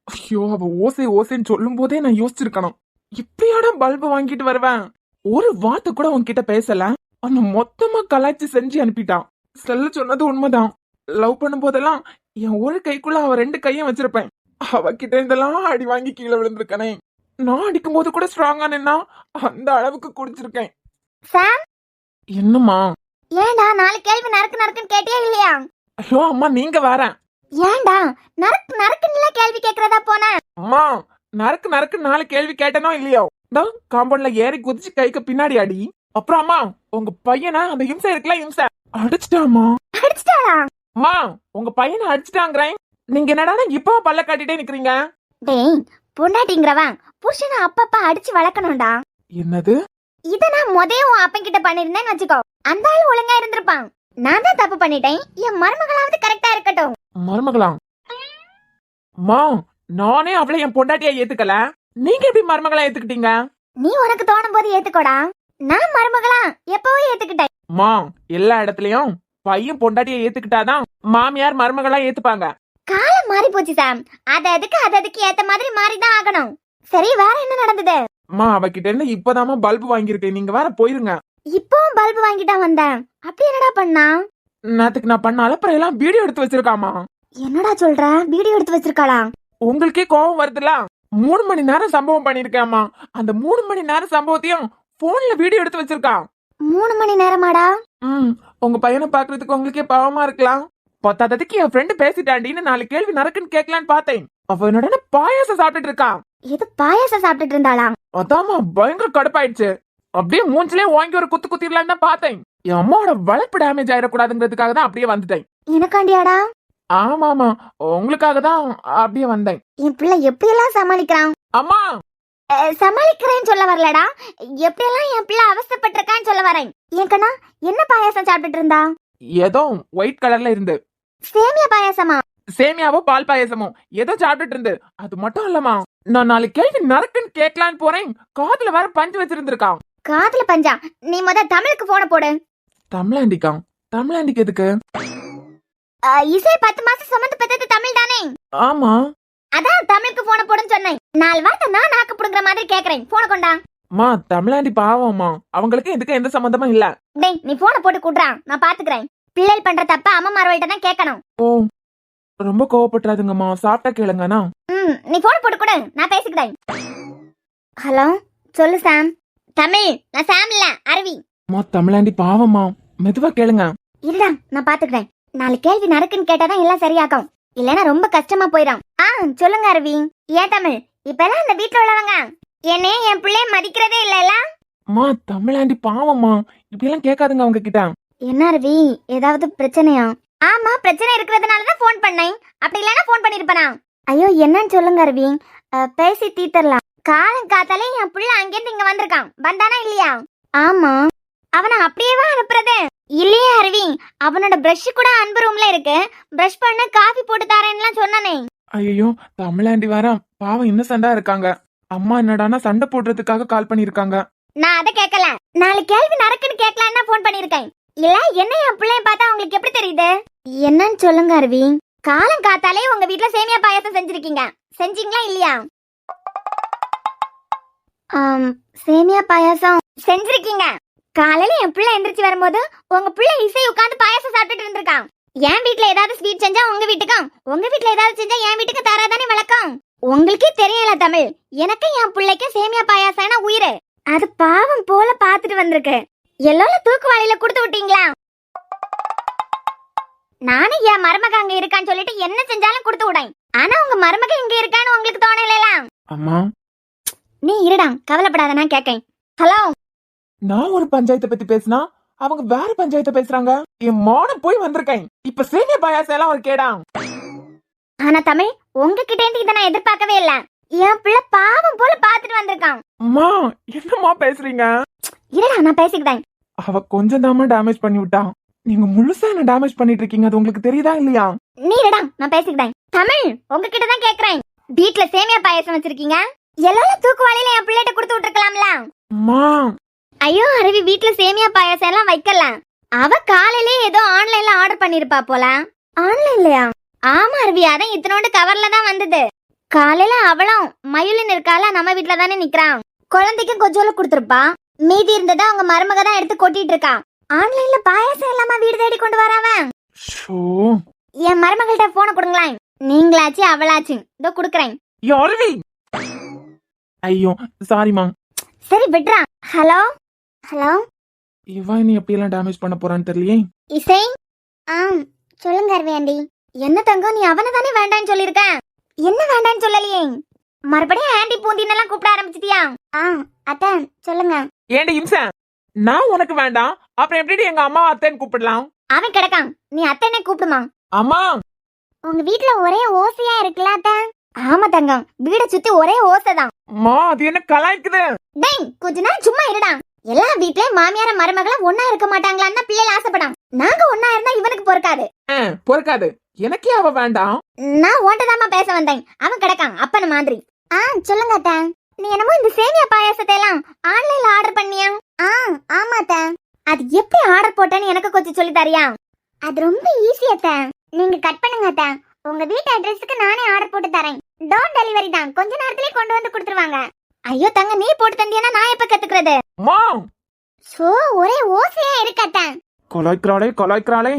ஐயோ, அவ ஓசை ஓசைன்னு சொல்லும் போதே நான் யோசிச்சிருக்கணும். இப்படியாடா பல்பு வாங்கிட்டு வருவேன்? ஒரு வார்த்தை கூட உன்கிட்ட பேசல, அவன மொத்தமா கலாய்ச்சி செஞ்சு அனுப்பிட்டான். செல்ல சொன்னது உண்மைதான். லவ் பண்ணும் போதெல்லாம் என் ஒரு கைக்குள்ள அவ 2 கையும் வச்சிருப்பேன். அவகிட்ட இதெல்லாம் அடி வாங்கி கீழே விழுந்திருக்கனே. நான் அடிக்கும் போது கூட ஸ்ட்ராங்கா நின்னா அந்த அளவுக்கு குடிச்சிருக்கேன். சாம், என்னம்மா? ஏன்டா 4 கேள்வி நறுக்கு நறுக்குன்னு கேட்டியா இல்லையா? ஐயோ அம்மா, நீங்க வேற. ஏன்டா நறுக்கு நறுக்குன்னு கேள்வி கேக்குறதா போன? அம்மா, நறுக்கு நறுக்கு 4 கேள்வி கேட்டனோ இல்லையோ, காம்பவுண்ட்ல ஏறி குதிச்சு கைக்கு பின்னாடி அடி. அப்புறம் அம்மா, உங்க பையனை அந்த இம்சை இருக்குல்ல, இம்சை அடிச்சிட்டாமா. அடிச்சிட்டாளா? அம்மா, உங்க பையனை அடிச்சிட்டாங்கிறேன். நீங்க என்னடா இப்ப பல்ல காட்டிட்டே நிக்கிறீங்க? டேய், பொண்டாட்டிங்கிறவன் புருஷனை அப்பப்ப அடிச்சு வளர்க்கணும்டா. என்னது? இத நான் உன் அப்பன் கிட்ட பண்ணிருந்தேன்னு வச்சுக்கோ, அந்த ஆளு ஒழுங்கா இருந்திருப்பான். நான் தான் தப்பு பண்ணிட்டேன், என் மருமகளாவது கரெக்டா இருக்கட்டும். மருமகளாம்? அம்மா, நானே அவளை என் பொண்டாட்டியா ஏத்துக்கல, நீங்க எப்படி மருமகளா ஏத்துக்கிட்டீங்க? நீ உனக்கு தோணும் போது ஏத்துக்கோடா, நான் மருமகளா எப்பவோ ஏத்துக்கிட்டேன். அம்மா, எல்லா இடத்துலயும் பையன் பொண்டாட்டியை ஏத்துக்கிட்டாதான் மாமியார் மருமகளா ஏத்துப்பாங்க. காலம் மாறி போச்சு சாம், அதுக்கு ஏத்த மாதிரி மாறிதான் ஆகணும். சரி, வேற என்ன நடந்தது? அம்மா, அவகிட்ட இருந்து இப்பதாம்மா பல்பு வாங்கியிருக்கேன், நீங்க வேற போயிருங்க. இப்பவும் பல்பு வாங்கிட்டா வந்தேன். அப்படி என்னடா பண்ணா? நேத்துக்கு நான் பண்ண அலப்பறை எல்லாம் வீடியோ எடுத்து வச்சிருக்காமா. என்னடா சொல்ற? வீடியோ எடுத்து வச்சிருக்காளா? உங்களுக்கே கோபம் வருதுல? 3 மணி நேரம் சம்பவம் பண்ணிருக்கேம்மா. அந்த 3 மணி நேரம் சம்பவத்தையும் போன்ல வீடியோ எடுத்து வச்சிருக்கான். 3 மணி நேரமாடா? உங்க பையனை பாக்குறதுக்கு உங்களுக்கே பாவமா இருக்கலாம். பத்தாததுக்கு என் ஃப்ரெண்டு பேசிட்டாண்டின்னு 4 கேள்வி நடக்குன்னு கேட்கலான்னு பார்த்தேன். அவ என்னோட பாயாசம் சாப்பிட்டுட்டு இருக்கான். இது பாயாசம் சாப்பிட்டுட்டு இருந்தாளா? அதாமா பயங்கர கடுப்பாயிடுச்சு. அப்படியே மூஞ்சிலே வாங்கி ஒரு குத்து குத்திரலான்னு தான் பார்த்தேன். என் அம்மாவோட வளர்ப்பு டேமேஜ் ஆயிடக்கூடாதுங்கிறதுக்காக தான் அப்படியே வந்துட்டேன். எனக்காண்டியாடா? ஆமாமா, உங்களுக்காக தான் அப்படியே வந்தேன். என் பிள்ளை எப்படி எல்லாம் சமாளிக்கிறான்? அம்மா, சமாளிக்கிறேன்னு சொல்ல வரலடா, எப்படி எல்லாம் என் பிள்ளை அவஸ்தைப்பட்டிருக்கான்னு சொல்ல வரேன். என் கண்ணா, என்ன பாயாசம் சாப்பிட்டுட்டு இருந்தா? ஏதோ ஒயிட் கலர்ல இருந்து. சேமியா பாயாசமா? சேமியாவோ பால் பாயாசமோ ஏதோ சாப்பிட்டுட்டு இருந்து. அது மட்டும் இல்லமா, நான் 4 கேள்வி நறுக்குன்னு கேட்கலான்னு போறேன், காதுல வேற பஞ்சு வச்சிருந்திருக்கான். காதுல பஞ்சா? நீ தமிழுக்கு போன போடு. தமிழாண்டிக்கா? தமிழாண்டிக்கு எதுக்கு? இசை 10 மாசம் சுமந்து பெற்றது தமிழ் தானே? ஆமா. அதான் தமிழுக்கு போன போடுன்னு சொன்னேன். 4 வார்த்தை நான் நாக்கு புடுங்குற மாதிரி கேக்குறேன். போன கொண்டா. அம்மா, தமிழாண்டி பாவம்மா, அவங்களுக்கு இதுக்கு எந்த சம்பந்தமும் இல்ல. டேய், நீ போன போட்டு கூட்றா, நான் பாத்துக்கிறேன். பிள்ளைகள் பண்ற தப்ப அம்மா மார்வல்ட்ட தான் கேட்கணும். ஓ, ரொம்ப கோவப்பட்டுறாதுங்கம்மா, சாப்பிட்டா கேளுங்கண்ணா. நீ போன போட்டு கூட நான் பேசிக்கிறேன். ஹலோ, சொல்லு சாம். தமிழ், நான் சாம் இல்ல, அருவி. அம்மா, தமிழாண்டி பாவம்மா, மெதுவா கேளுங்க. இல்லடா, நான் பாத்துக்கிறேன். 4 கேள்வி நடக்குன்னு கேட்டாதான் எல்லாம் சரியாகும், இல்லனா ரொம்ப கஷ்டமா போயிடும். சொல்லுங்க அருவி. ஏன் தமிழ், இப்ப எல்லாம் இந்த வீட்டுல உள்ளவங்க என்னே என் பிள்ளைய மதிக்கிறதே இல்ல. அம்மா, தமிழாண்டி பாவம்மா, இப்படி எல்லாம் கேட்காதுங்க அவங்க கிட்ட. என்ன அருவி, ஏதாவது பிரச்சனையா? ஆமா, பிரச்சனை இருக்கிறதுனாலதான் போன் பண்ணேன், அப்படி இல்லனா போன் பண்ணிருப்பனா? ஐயோ, என்னன்னு சொல்லுங்க அருவி, பேசி தீர்த்தரலாம். காலம் காத்தாலே என் பிள்ளை அங்கிருந்து இங்க வந்திருக்கான், வந்தானா இல்லையா? ஆமா. அவனை அப்படியேவா அனுப்புறது? இல்லையே அருவி, அவனோட பிரஷ் கூட அன்பு ரூம்ல இருக்கு, பிரஷ் பண்ண காஃபி போட்டு தரேன்னுலாம் சொன்னானே. ஐயோ, தமிழாண்டி வேற பாவம் இன்னசென்ட்டா இருக்காங்க. அம்மா என்னடானா சண்டை போடுறதுக்காக கால் பண்ணிருக்காங்க. நான் அதை கேட்கல, 4 கேள்வி நடக்குன்னு கேட்கலான்னு போன் பண்ணிருக்கேன். இல்ல என்ன என் பிள்ளைய பார்த்தா உங்களுக்கு எப்படி தெரியுது? என்னன்னு சொல்லுங்க அருவி. காலம் காத்தாலே உங்க வீட்ல சேமியா பாயாசம் செஞ்சிருக்கீங்க, செஞ்சீங்களா இல்லையா? சேமியா பாயாசம் செஞ்சிருக்கீங்க. காலையில என் பிள்ளை எந்திரிச்சு வரும்போது உங்க பிள்ளை இசை உட்கார்ந்து பாயாசம் சாப்பிட்டுட்டு இருந்திருக்கான். என் வீட்ல ஏதாவது ஸ்வீட் செஞ்சா உங்க வீட்டுக்கும், உங்க வீட்ல ஏதாவது செஞ்சா என் வீட்டுக்கு தராதானே வழக்கம். உங்களுக்கே தெரியல தமிழ், எனக்கு என் பிள்ளைக்கு சேமியா பாயாசம்னா உயிர். அது பாவம் போல பாத்துட்டு வந்திருக்கு. எல்லாம் தூக்குவாளியில கொடுத்து விட்டீங்களா? நானும் என் மருமக அங்க இருக்கான்னு சொல்லிட்டு என்ன செஞ்சாலும் கொடுத்து விடேன். ஆனா உங்க மருமக இங்க இருக்கான்னு உங்களுக்கு தோணலாம். அம்மா, நீ இருடா, கவலைப்படாத, நான் கேக்கேன். ஹலோ, நான் ஒரு பஞ்சாயத்தை பத்தி பேசினா அவங்க வேற பஞ்சாயத்தை பேசுறாங்க. என் மானம் போய் வந்திருக்கேன். இப்ப சேமியா பாயாசம் எல்லாம் ஒரு கேடா. ஆனா தமிழ், உங்ககிட்ட இருந்து இதை நான் எதிர்பார்க்கவே இல்ல. என் பிள்ளை பாவம் போல பாத்துட்டு வந்திருக்கான். அம்மா என்னம்மா பேசுறீங்க? இருடா நான் பேசிக்கிட்டேன். அவ கொஞ்சம் தாமா டேமேஜ் பண்ணி விட்டா. நீங்க முழுசா என்ன டேமேஜ் பண்ணிட்டு இருக்கீங்க, அது உங்களுக்கு தெரியுதா இல்லையா? நீ இருடா நான் பேசிக்கிட்டேன். தமிழ் உங்ககிட்ட தான் கேக்குறேன். வீட்ல சேமியா பாயாசம் வச்சிருக்கீங்க, எல்லாரும் தூக்குவாளியில என் பிள்ளைகிட்ட கொடுத்து விட்டுருக்கலாம்ல. அம்மா ஐயோ அருவி, வீட்ல சேமியா பாயாசம் எல்லாம் வைக்கல. அவ காலையிலே ஏதோ ஆன்லைன்ல ஆர்டர் பண்ணிருப்பா போல. ஆன்லைன்லயா? ஆமா அருவி, அதான் இத்தனோண்டு கவர்ல தான் வந்தது. காலையில அவளும் மயுலின் இருக்கால, நம்ம வீட்ல தானே நிக்கிறான், குழந்தைக்கும் கொஞ்சோல கொடுத்துருப்பா. மீதி இருந்ததா அவங்க மருமக தான் எடுத்து கொட்டிட்டு இருக்கா. ஆன்லைன்ல பாயாசம் இல்லாம வீடு தேடி கொண்டு வரவன். ஷோ என் மருமகள்கிட்ட போன கொடுங்களேன். நீங்களாச்சு அவளாச்சு, இதோ குடுக்கறேன். யாருவி? ஐயோ சாரிமா. சரி விட்றா. ஹலோ ஹலோ, இவ நீ எப்படி எல்லாம் டேமேஜ் பண்ண போறான்னு தெரியலையே. இசை. சொல்லுங்க அருவி ஆண்டி. என்ன தங்கம், நீ அவனை தானே வேண்டான்னு சொல்லிருக்க, என்ன வேண்டான்னு சொல்லலையே? மறுபடியும் ஆண்டி பூந்தினெல்லாம் கூப்பிட ஆரம்பிச்சிட்டியா? அத்தான் சொல்லுங்க. ஏண்டி இம்சா, நான் உனக்கு வேண்டாம், அப்புறம் எப்படி எங்க அம்மா அத்தைன்னு கூப்பிடலாம்? அவன் கிடக்கான், நீ அத்தனை கூப்பிடுமா? அம்மா உங்க வீட்ல ஒரே ஓசையா இருக்குல்ல அத்தான்? ஆமா தங்கம், வீட சுத்தி ஒரே ஓசைதான். அம்மா அது என்ன கலாய்க்குது? டேய் கொஞ்ச நேரம் சும்மா இருடா. எல்லா வீட்லயும் மாமியார மருமகளும் ஒன்னா இருக்க மாட்டாங்களான்னு பிள்ளைல ஆசைப்படாம். நாங்க ஒன்னா இருந்தா இவனுக்கு பொறுக்காது. பொறுக்காது, எனக்கே அவ வேண்டாம். நான் ஓட்டதாமா பேச வந்தேன், அவன் கிடக்கான் அப்பன மாதிரி. சொல்லுங்க அத்தா. நீ என்னமோ இந்த சேமியா பாயாசத்தை எல்லாம் ஆன்லைன்ல ஆர்டர் பண்ணியா? ஆமா அத்தா. அது எப்படி ஆர்டர் போட்டேன்னு எனக்கு கொஞ்சம் சொல்லி தரியா? அது ரொம்ப ஈஸி அத்தா, நீங்க கட் பண்ணுங்க அத்தா. உங்க வீட்டு அட்ரஸ்க்கு நானே ஆர்டர் போட்டு தரேன். டோர் டெலிவரி தான், கொஞ்ச நேரத்திலே கொண்டு வந்து கொடுத்துருவாங்க. ஐயோ தங்க, நீ போட்டு தந்தியனா நான் எப்ப கத்துக்கிறது? சோ ஒரே ஓசையா இருக்கு அத்தா. கொலாய்க்கிறாளே.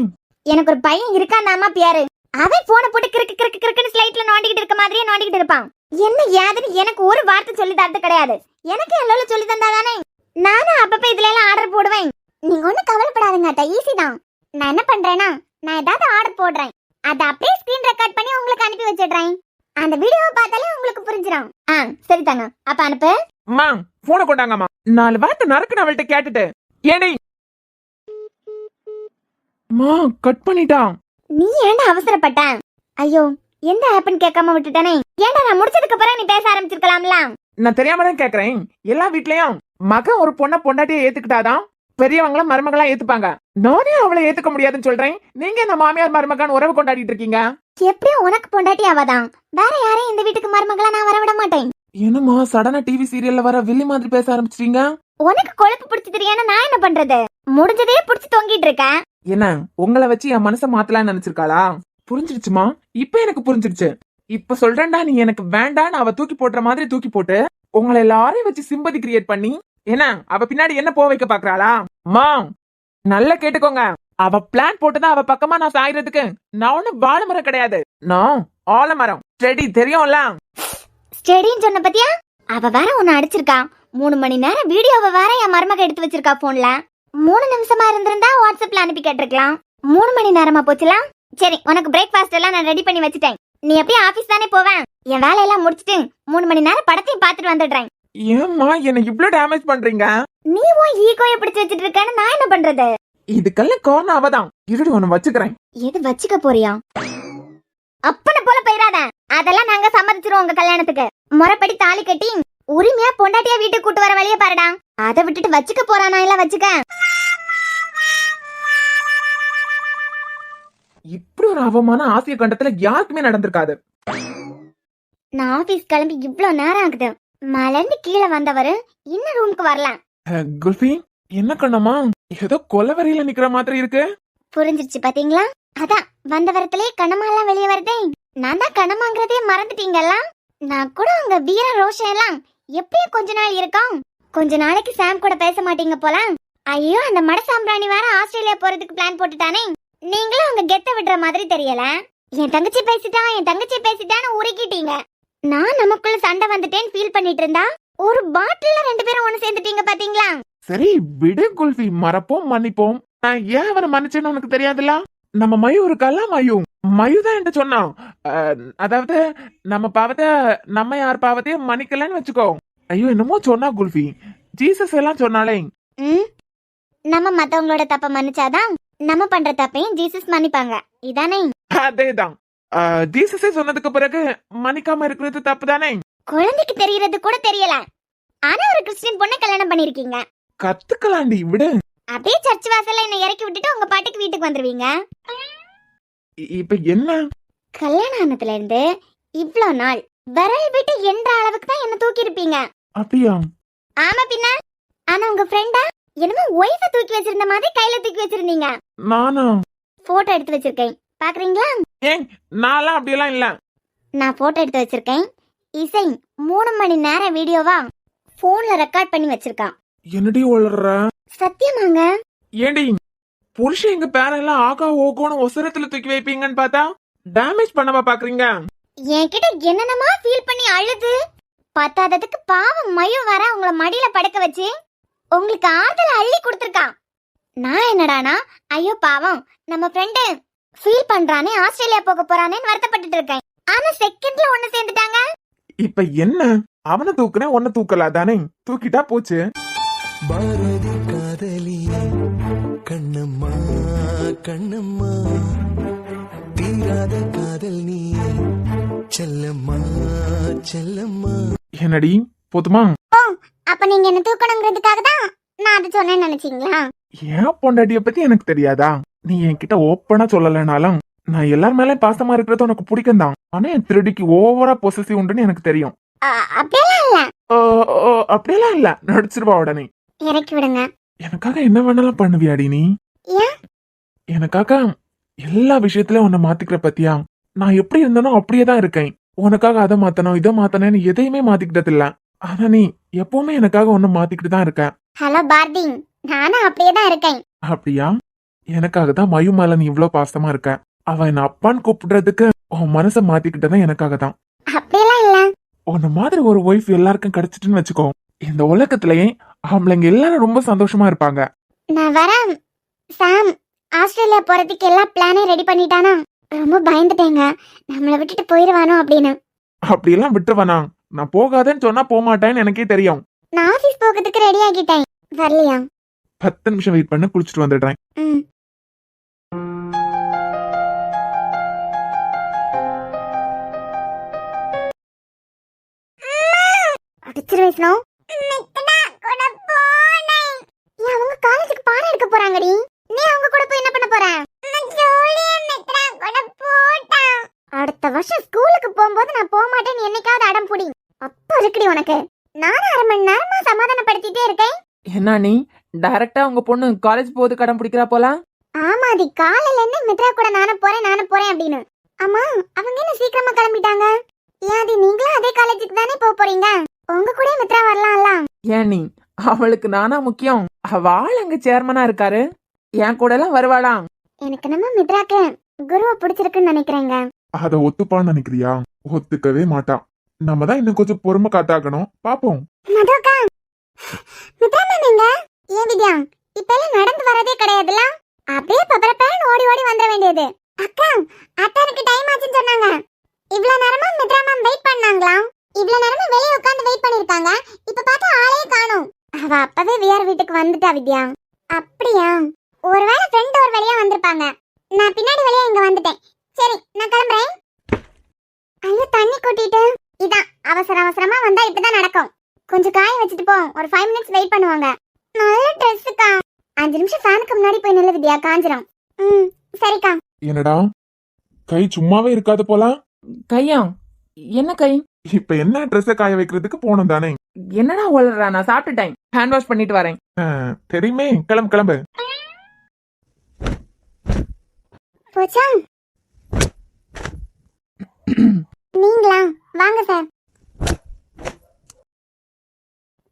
எனக்கு ஒரு பையன் இருக்காண்டாமா பேரு, அவன் போன போட்டு கிறுக்கு கிறுக்கு கிறுக்குன்னு ஸ்லைட்ல நோண்டிக்கிட்டு இருக்க மாதிரியே நோண்டிக்கிட்டு இருப்பான். என்ன ஏதுன்னு எனக்கு ஒரு வார்த்தை சொல்லி தரது கிடையாது. எனக்கு எல்லோரும் சொல்லி தந்தாதானே நானும் அப்பப்ப இதுல எல்லாம் ஆர்டர் போடுவேன். நீங்க ஒன்னும் கவலைப்படாதுங்க அத்தா, ஈஸி தான். நான் என்ன பண்றேன்னா, நான் ஏதாவது ஆர்டர் போடுறேன், அதை அப்படியே ஸ்கிரீன் ரெக்கார்ட் பண்ணி உங்களுக்கு அனுப்பி வச்சிடுறேன். அந்த வீடியோவை பார்த்தாலே உங்களுக்கு புரிஞ்சிடும். சரி தாங்க, அப்ப அனுப்பு. அம்மா போன கொண்டாங்கம்மா, 4 வார்த்தை நறுக்கு அவள்கிட்ட கேட்டுட்டு. ஏடி அம்மா கட் பண்ணிட்டான். நீ ஏன்டா அவசரப்பட்ட? ஐயோ எந்த ஆப்னு கேட்காம விட்டுட்டானே. ஏன்டா நான் முடிச்சதுக்கு அப்புறம் நீ பேச ஆரம்பிச்சிருக்கலாம்ல. நான் தெரியாம தான் கேக்குறேன். எல்லா வீட்லயும் மகன் ஒரு பொண்ண பொண்டாட்டியை ஏத்துக்கிட்டாதான் பெரியவங்களும் மருமகளா ஏத்துப்பாங்க. நானே அவளை ஏத்துக்க முடியாதுன்னு சொல்றேன், நீங்க இந்த மாமியார் மருமகான் உறவு கொண்டாடிட்டு இருக்கீங்க. எப்படியும் உனக்கு பொண்டாட்டி அவதான், வேற யாரையும் இந்த வீட்டுக்கு மருமகளா நான் வரவிட மாட்டேன். என்னம்மா சடனா டிவி சீரியல்ல வர வில்லி மாதிரி பேச ஆரம்பிச்சிட்டீங்க? உனக்கு கொழுப்பு பிடிச்சி தெரியாம நான் என்ன பண்றது? முடிஞ்சதே பிடிச்சி தொங்கிட்டு இருக்கேன். என்ன உங்களை வச்சு என் மனசை மாத்தலாம்னு நினைச்சிருக்காளா? புரிஞ்சிருச்சுமா, இப்ப எனக்கு புரிஞ்சிருச்சு. இப்ப சொல்றேன்டா, நீ எனக்கு வேண்டான்னு அவ தூக்கி போடுற மாதிரி தூக்கி போட்டு உங்களை எல்லாரையும் வச்சு சிம்பதி கிரியேட் பண்ணி என்ன அவ பின்னாடி என்ன போக வைக்க பாக்குறாளா? மா நல்லா கேட்டுக்கோங்க, அவ பிளான் போட்டுதான் அவ பக்கமா நான் சாயறதுக்கு. நான் ஒண்ணு வாழை மரம் கிடையாது, நான் ஆலமரம். ஸ்டெடி தெரியும்ல? ஸ்டெடின்னு சொன்ன பத்தியா? அவ வேற உன்னை அடிச்சிருக்கா. 3 மணி நேரம் வீடியோவை வேற என் மருமக எடுத்து வச்சிருக்கா போன்ல. 3 நிமிஷமா இருந்திருந்தா வாட்ஸ்அப்ல அனுப்பி கேட்டிருக்கலாம். 3 மணி நேரமா போச்சுலாம். சரி, உனக்கு பிரேக்ஃபாஸ்ட் எல்லாம் நான் ரெடி பண்ணி வச்சுட்டேன். நீ எப்படியும் ஆபீஸ் தானே போவேன், என் வேலையெல்லாம் முடிச்சிட்டு 3 மணி நேரம் படத்தையும் பார்த்துட்டு வந்துடுறேன். ஏம்மா என்ன இவ்ளோ டேமேஜ் பண்றீங்க? நீ உன் ஈகோயை பிடிச்சு வச்சிட்டு இருக்கேன்னு நான் என்ன பண்றது? இதுக்கெல்லாம் காரணம் அவதான். இருடி ஒண்ணு வச்சுக்கிறேன். எது வச்சுக்க போறியா? அப்பன போல போயிடாத, அதெல்லாம் நாங்க சம்மதிச்சிருவோம். உங்க கல்யாணத்துக்கு முறைப்படி தாலி கட்டி உரிமையா பொண்டாட்டியா வீட்டுக்கு கூட்டு வர வழியே பாருடா. அதை விட்டுட்டு வச்சுக்க போறானா? இல்ல வச்சுக்க. இப்படி ஒரு அவமான ஆசிய கண்டத்துல யாருக்குமே நடந்திருக்காது. நான் ஆபீஸ் கிளம்பி இவ்ளோ நேரம் ஆகுது, மலர்ந்து கீழே வந்தவரு இன்னும் ரூமுக்கு வரல. குல்ஃபி என்ன கண்ணம்மா, ஏதோ கொலவரையில நிக்கிற மாதிரி இருக்கு. புரிஞ்சிருச்சு பாத்தீங்களா? அதான் வந்த வரத்திலே கண்ணம்மா எல்லாம் வெளியே வருதே. நான் தான் கண்ணம்மாங்கிறதே மறந்துட்டீங்கல்ல. நான் கூட உங்க வீர ரோஷம் எல்லாம் எப்பயும் கொஞ்ச நாள் இருக்கும். கொஞ்ச நாளைக்கு சாம் கூட பேச மாட்டீங்க போல. ஐயோ அந்த மட சாம்பிராணி வேற ஆஸ்திரேலியா போறதுக்கு பிளான் போட்டுட்டானே. நீங்களும் உங்க கெத்த விடுற மாதிரி தெரியல. என் தங்கச்சி பேசிட்டான்னு உருக்கிட்டீங்க. நான் நமக்குள்ள சண்டை வந்துட்டேன்னு ஃபீல் பண்ணிட்டு இருந்தா ஒரு பாட்டில்ல 2 பேரும் ஒண்ணு சேர்ந்துட்டீங்க பாத்தீங்களா? சரி விடு குல்ஃபி, மறப்போம் மன்னிப்போம். நான் ஏன் அவனை மன்னிச்சேன்னு உனக்கு தெரியாதுல்ல? நம்ம மயு இருக்கல்ல, மயுதான் என்கிட்ட சொன்னான். அதாவது நம்ம பாவத்தை நம்ம யார் பாவத்தையும் மன்னிக்கலன்னு வச்சுக்கோ. ஐயோ என்னமோ சொன்னா குல்ஃபி, ஜீசஸ் எல்லாம் சொன்னாலே. நம்ம மத்தவங்களோட தப்ப மன்னிச்சாதான் நம்ம பண்ற தப்பையும் ஜீசஸ் மன்னிப்பாங்க, இதானே? அதேதான். ஜீசஸே சொன்னதுக்கு பிறகு மன்னிக்காம இருக்கிறது தப்பு தானே? குழந்தைக்கு தெரியறது கூட தெரியல. ஆனா ஒரு கிறிஸ்டியன் பொண்ணை கல்யாணம் பண்ணிருக்கீங்க. கத்துக்கலாண்டி விடு. அப்படியே சர்ச் வாசல்ல என்ன இறக்கி விட்டுட்டு உங்க பாட்டுக்கு வீட்டுக்கு வந்துருவீங்க. இப்ப என்ன? கல்யாணம் ஆனதுல இருந்து இவ்ளோ நாள் விரல் விட்டு என்ற அளவுக்கு தான் என்ன தூக்கி இருப்பீங்க. அப்படியா? ஆமா பின்ன. ஆனா உங்க ஃப்ரெண்டா என்னமோ ஒய்ஃப தூக்கி வச்சிருந்த மாதிரி கையில தூக்கி வச்சிருந்தீங்க. நானா? போட்டோ எடுத்து வச்சிருக்கேன், பாக்குறீங்களா? ஏன் நான்லாம் அப்படியெல்லாம் இல்ல. நான் போட்டோ எடுத்து வச்சிருக்கேன். இசை 3 மணி நேரம் வீடியோவா போன்ல ரெக்கார்ட் பண்ணி வச்சிருக்கான். என்னடி உளற? சத்தியமாங்க. ஏண்டி புருஷன் எங்க பேரெல்லாம் ஆகா ஓகோன்னு ஒசரத்துல தூக்கி வைப்பீங்கன்னு பார்த்தா டேமேஜ் பண்ணவா பாக்குறீங்க? என்கிட்ட என்னென்னமா ஃபீல் பண்ணி அழுது பத்தாததுக்கு பாவம் மயு வர உங்களை மடியில படுக்க வச்சு உங்களுக்கு ஆறுதல் அள்ளி கொடுத்துருக்கான். நான் என்னடானா ஐயோ பாவம் நம்ம ஃப்ரெண்டு ஃபீல் பண்றானே, ஆஸ்திரேலியா போக போறானேன்னு வருத்தப்பட்டுட்டு இருக்கேன். ஆனா செகண்ட்ல ஒண்ணு சேர்ந்துட்டாங்க. இப்ப என்ன? அவனை தூக்குனேன், ஒன்ன தூக்கலா தானே? தூக்கிட்டா போச்சு. பாரதி காதலியே கண்ணம்மா கண்ணம்மா தீராத காதல் நீ செல்லம்மா செல்லம்மா. என்னடி போதுமா? அப்ப நீங்க என்ன தூக்கணுங்கிறதுக்காக தான் நான் அது சொன்னேன்னு நினைச்சீங்களா? ஏன் பொண்டாட்டிய பத்தி எனக்கு தெரியாதா? நீ என்கிட்ட ஓப்பனா சொல்லலைனாலும் நான் எல்லார் மேல பாசமா இருக்கிறது உனக்கு பிடிக்கும் தான். ஆனா என் திருடிக்கு ஓவரா பொசசிவ் உண்டுன்னு எனக்கு தெரியும். அப்படியெல்லாம் இல்ல. அப்படியெல்லாம் இல்ல, நடிச்சிருவா உடனே. இறக்கி விடுங்க. எனக்காக என்ன வேணாலும் பண்ணுவியாடி நீ? ஏன்? எனக்காக எல்லா விஷயத்திலயும் உன்னை மாத்திக்கிற பத்தியா? நான் எப்படி இருந்தனோ அப்படியே தான் இருக்கேன். உனக்காக அதை மாத்தணும் இதை மாத்தணும்னு எதையுமே மாத்திக்கிட்டது இல்ல. ஆனா நீ எப்பவுமே எனக்காக ஒன்னு மாத்திக்கிட்டு தான் இருக்க. ஹலோ பார்டி, நானும் அப்படியே தான் இருக்கேன். அப்படியா? எனக்காக தான் மயு மேல நீ இவ்ளோ பாசமா இருக்க. அவ என்ன அப்பான்னு கூப்பிடுறதுக்கு உன் மனசை மாத்திக்கிட்டதான் எனக்காக தான். அப்படியெல்லாம் இல்ல. உன்ன மாதிரி ஒரு ஒய்ஃப் எல்லாருக்கும் கிடைச்சிட்டுன்னு வச்சுக்கோ, இந்த உலகத்திலேயே அவங்களங்க எல்லாரும் ரொம்ப சந்தோஷமா இருப்பாங்க. நான் வரேன். சாம் ஆஸ்திரேலியா போறதுக்கு எல்லா பிளானையும் ரெடி பண்ணிட்டானா? ரொம்ப பயந்துட்டேங்க, நம்மளை விட்டுட்டு போயிருவானோ அப்படின்னு. அப்படியெல்லாம் விட்டுருவானா? நான் போகாதேன்னு சொன்னா போக மாட்டேன்னு எனக்கே தெரியும். நான் ஆபீஸ் போகிறதுக்கு ரெடி ஆகிட்டேன். வரலையா? 10 நிமிஷம் வெயிட் பண்ண, குளிச்சுட்டு வந்துடுறேன். ம். அடிச்சிரு வைஷ்ணவ். அவங்க காலேஜுக்கு பாடம் எடுக்க போறாங்கடி. நீ அவங்க கூட போய் என்ன பண்ண போற? அடுத்த வருஷம் ஸ்கூலுக்கு போகும்போது நான் போக மாட்டேன்னு என்னைக்காவது அடம் புடி. அப்ப இருக்குடி உனக்கு. நானும் 1/2 மணி நேரமா சமாதானப்படுத்திட்டே இருக்கேன். என்ன நீ டைரக்டா உங்க பொண்ணு காலேஜ் போகுது கடன் பிடிக்கிறா போல? ஆமாடி, காலையில இருந்து மித்ரா கூட நானும் போறேன் அப்படின்னு. ஆமா, அவங்க என்ன சீக்கிரமா கிளம்பிட்டாங்க? ஏன்டி நீங்களும் அதே காலேஜுக்கு தானே போக போறீங்க? உங்க கூட மித்ரா வரலாம்ல? ஏன் நீ அவளுக்கு நானா முக்கியம்? அவ ஆள் அங்க சேர்மனா இருக்காரு, என் கூட எல்லாம் வருவாளா? எனக்கு நம்ம மித்ராக்கு குருவை பிடிச்சிருக்குன்னு நினைக்கிறேங்க. அத ஒத்துப்பான்னு நினைக்கிறியா? ஒத்துக்கவே மாட்டான். நம்ம தான் இன்னும் கொஞ்சம் பொறுமை காட்டாக்கணும். பாப்போம். மதுக்கா, மித்ரா நீங்க ஏன் வித்யா இப்ப எல்லாம் நடந்து வரதே கிடையாதுல? அப்படியே பப்பரப்பேன்னு ஓடி ஓடி வந்துட வேண்டியது. அக்கா, அத்தாருக்கு டைம் ஆச்சுன்னு சொன்னாங்க. இவ்வளவு நேரமா மித்ரா மேம் வெயிட் பண்ணாங்களா? இவ்வளவு நேரமா வெளியே உட்கார்ந்து வெயிட் பண்ணிருக்காங்க. இப்ப பார்த்தா ஆளே காணோம். அவ அப்பவே வியார் வீட்டுக்கு வந்துட்டா வித்யா. அப்படியா? ஒருவேளை ஃப்ரெண்ட் ஒரு வழியா வந்திருப்பாங்க. நான் பின்னாடி வழியா இங்க வந்துட்டேன். சரி, நான் கிளம்புறேன். ஐயோ, தண்ணி கொட்டிட்டு. இதான் அவசரமா வந்தா இப்பதான் நடக்கும். கொஞ்சம் காய வச்சுட்டு போ, ஒரு 5 மினிட்ஸ் வெயிட் பண்ணுவாங்க. நல்ல ட்ரெஸ்ஸுக்கா. 5 நிமிஷம் ஃபேனுக்கு முன்னாடி போய் நில்லு வித்யா, காஞ்சிரும். சரிக்கா. என்னடா கை சும்மாவே இருக்காது போல? கையா? என்ன கை? இப்ப என்ன ட்ரெஸ்ஸ காய வைக்கிறதுக்கு போனோம் தானே? என்னடா உளறா? நான் சாப்பிட்டுட்டேன், ஹேண்ட் வாஷ் பண்ணிட்டு வரேன். தெரியுமே, கிளம்பு கிளம்பு. போச்சா? நீங்களா? வாங்க சார்.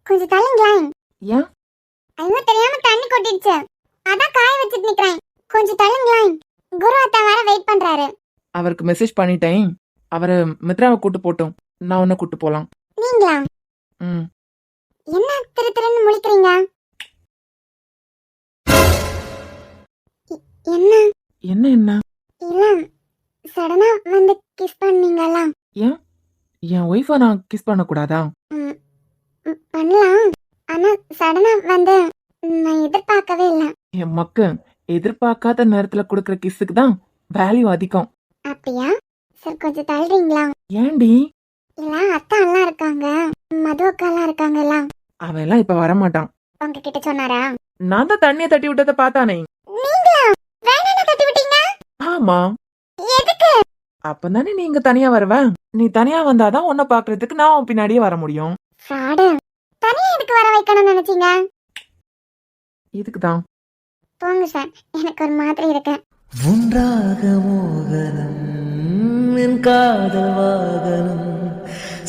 கொஞ்சம் தள்ளுங்களா. ஏன்? ஐயோ, தெரியாம தண்ணி கொட்டிடுச்சு. அதான் காய வச்சிட்டு நிக்கிறேன். கொஞ்சம் தள்ளுங்களா. குரு அத்தா வேற வெயிட் பண்றாரு. அவருக்கு மெசேஜ் பண்ணிட்டேன். அவரை மித்ராவை கூட்டு போட்டோம், நான் உன்னை கூட்டு போலாம். நீங்களா? என்ன திருன்னு முழிக்கிறீங்க? என்ன என்ன என்ன? இல்ல, சடனா வந்து கிஸ் பண்ணீங்களா? ஏன் என் ஒய்ஃபை நான் கிஸ் பண்ண கூடாதா? பண்ணலாம், ஆனா சடனா வந்து நான் எதிர்பார்க்கவே இல்ல. என் மக்கு எதிர்பார்க்காத நேரத்துல கொடுக்கற கிஸ்ஸுக்கு தான் வேல்யூ அதிகம். அப்படியா? சார் கொஞ்சம் தள்ளுறீங்களா? ஏண்டி? இல்ல அத்தா எல்லாம் இருக்காங்க, மது அக்கா எல்லாம் இருக்காங்கல்ல, அவன் எல்லாம் இப்ப வரமாட்டான். உங்ககிட்ட சொன்னாரா? நான் தான் தண்ணிய தட்டி விட்டதை பார்த்தானே. நீங்களா வேணான்னு தட்டி விட்டீங்க? ஆமா, எதுக்கு? அப்பதானே நீ இங்க தனியா வருவ. நீ தனியா வந்தாதான் உன்னை பாக்குறதுக்கு நான் உன் பின்னாடியே வர முடியும். ஃப்ராடு. தனியா எதுக்கு வர வைக்கணும்னு நினைச்சீங்க? இதுக்குதான். போங்க சார், எனக்கு ஒரு மாதிரி இருக்கு. ஒன்றாக மோகனம் என் காதல் வாகனம்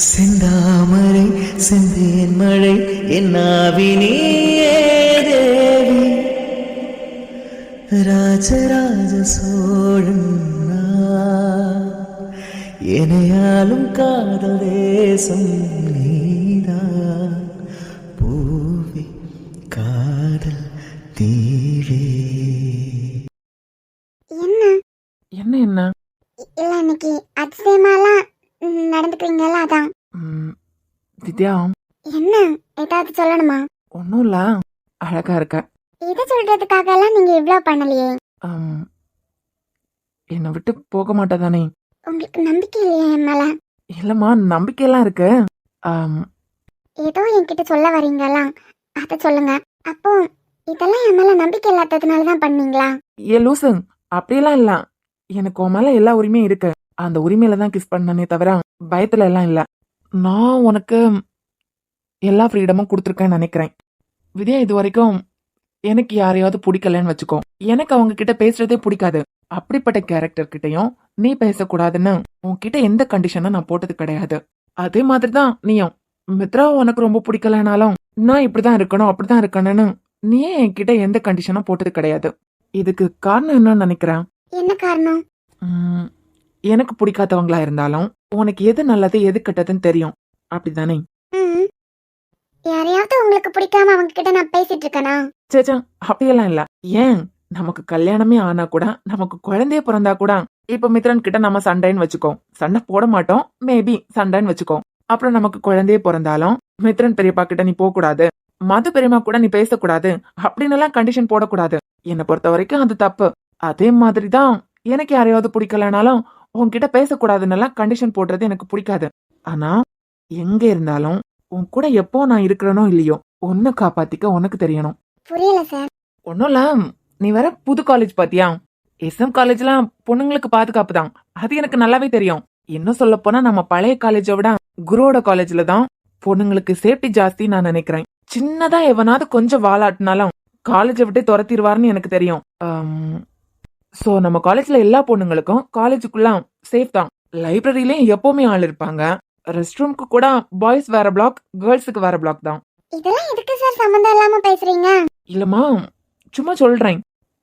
செந்தாமரை செந்தேன் மழை என் ஆவினியே தேவி ராஜராஜ சோழன் நான். எனையாலும் காதல் தேசம் நீதான் பூவே காதல் தீவே. என்ன என்ன என்ன? இல்ல இன்னைக்கு அதிசயமாலாம் நடந்துக்கிறீங்கல்ல, அதான். வித்யா, என்ன ஏதாவது சொல்லணுமா? ஒன்னும் இல்ல, அழகா இருக்க. இதை சொல்றதுக்காக எல்லாம் நீங்க இவ்வளவு பண்ணலையே. ஆம், என்னை விட்டு போக மாட்டேதானே? உங்களுக்கு நம்பிக்கை இல்லையா என் மேல? இல்லம்மா, நம்பிக்கையெல்லாம் இருக்கு. ஏதோ என்கிட்ட சொல்ல வரீங்களா, அத சொல்லுங்க. அப்போ இதெல்லாம் என் மேல நம்பிக்கை இல்லாததுனாலதான் பண்ணீங்களா? ஏ லூசு, அப்படியெல்லாம் இல்ல. எனக்கு உன் மேல எல்லா உரிமையும் இருக்கு. அந்த உரிமையில தான் கிஸ் பண்ணனே தவிர பயத்துல எல்லாம் இல்ல. நான் உனக்கு எல்லா ஃப்ரீடமும் கொடுத்துருக்கேன்னு நினைக்கிறேன். வித்யா, இது வரைக்கும் எனக்கு யாரையாவது பிடிக்கலன்னு வச்சுக்கோ, எனக்கு அவங்க கிட்ட பேசுறதே பிடிக்காது. அப்படிப்பட்ட கேரக்டர் கிட்டையும் நீ பேசக்கூடாதுன்னு உன்கிட்ட எந்த கண்டிஷனும் நான் போட்டது கிடையாது. அதே மாதிரிதான் நீயும். மித்ரா உனக்கு ரொம்ப பிடிக்கலனாலும் நான் இப்படிதான் இருக்கணும் அப்படிதான் இருக்கணும்னு நீயே என்கிட்ட எந்த கண்டிஷனும் போட்டது கிடையாது. இதுக்கு காரணம் என்னன்னு நினைக்கிறேன்? என்ன காரணம்? எனக்கு பிடிக்காதவங்களா இருந்தாலும் உனக்கு எது நல்லது எது கெட்டதுன்னு தெரியும், அப்படிதானே? யாரையாவது உங்களுக்கு பிடிக்காம அவங்க கிட்ட நான் பேசிட்டு இருக்கேனா? சேச்சா, அப்படியெல்லாம் இல்ல. ஏன், நமக்கு கல்யாணமே ஆனா கூட, நமக்கு குழந்தைய பிறந்தா கூட, இப்ப மித்ரன் கிட்ட நம்ம சண்டைன்னு வச்சுக்கோ, சண்டை போட மாட்டோம், மேபி சண்டைன்னு வச்சுக்கோ. அப்புறம் நமக்கு குழந்தைய பிறந்தாலும் மித்ரன் பெரியப்பா கிட்ட நீ போக கூடாது, மது பெரியம்மா கூட நீ பேசக்கூடாது அப்படின்னு எல்லாம் கண்டிஷன் போடக்கூடாது. என்னை பொறுத்த வரைக்கும் அது தப்பு. அதே மாதிரிதான் எனக்கு யாரையாவது பிடிக்கலனாலும் உன்கிட்ட பேசக்கூடாதுன்னு எல்லாம் கண்டிஷன் போடுறது எனக்கு பிடிக்காது. ஆனா எங்க இருந்தாலும் உன் கூட எப்போ நான் இருக்கிறனோ இல்லையோ, உன்னை காப்பாத்திக்க உனக்கு தெரியணும். புரியல சார். ஒன்னும் இல்ல, நீ வேற புது காலேஜ் பாத்தியா? SM காலேஜ்லாம் பொண்ணுங்களுக்கு பாதுகாப்பு தான், அது எனக்கு நல்லாவே தெரியும். இன்னும் சொல்ல போனா நம்ம பழைய காலேஜை விட குருவோட காலேஜ்ல தான் பொண்ணுங்களுக்கு சேஃப்டி ஜாஸ்தி நான் நினைக்கிறேன். சின்னதா எவனாவது கொஞ்சம் வாலாட்டினாலும் காலேஜை விட்டு துரத்திடுவாருன்னு எனக்கு தெரியும். சோ நம்ம காலேஜ்ல எல்லா பொண்ணுங்களுக்கும் காலேஜுக்குள்ள சேஃப் தான். லைப்ரரியிலயும் எப்பவுமே ஆள் இருப்பாங்க. ரெஸ்ட் ரூம்க்கு கூட பாய்ஸ் வேற பிளாக், கேர்ள்ஸுக்கு வேற பிளாக் தான். இதெல்லாம் எதுக்கு சார் சம்பந்தம் இல்லாம பேசுறீங்க? இல்லம்மா, சும்மா சொல்றேன்.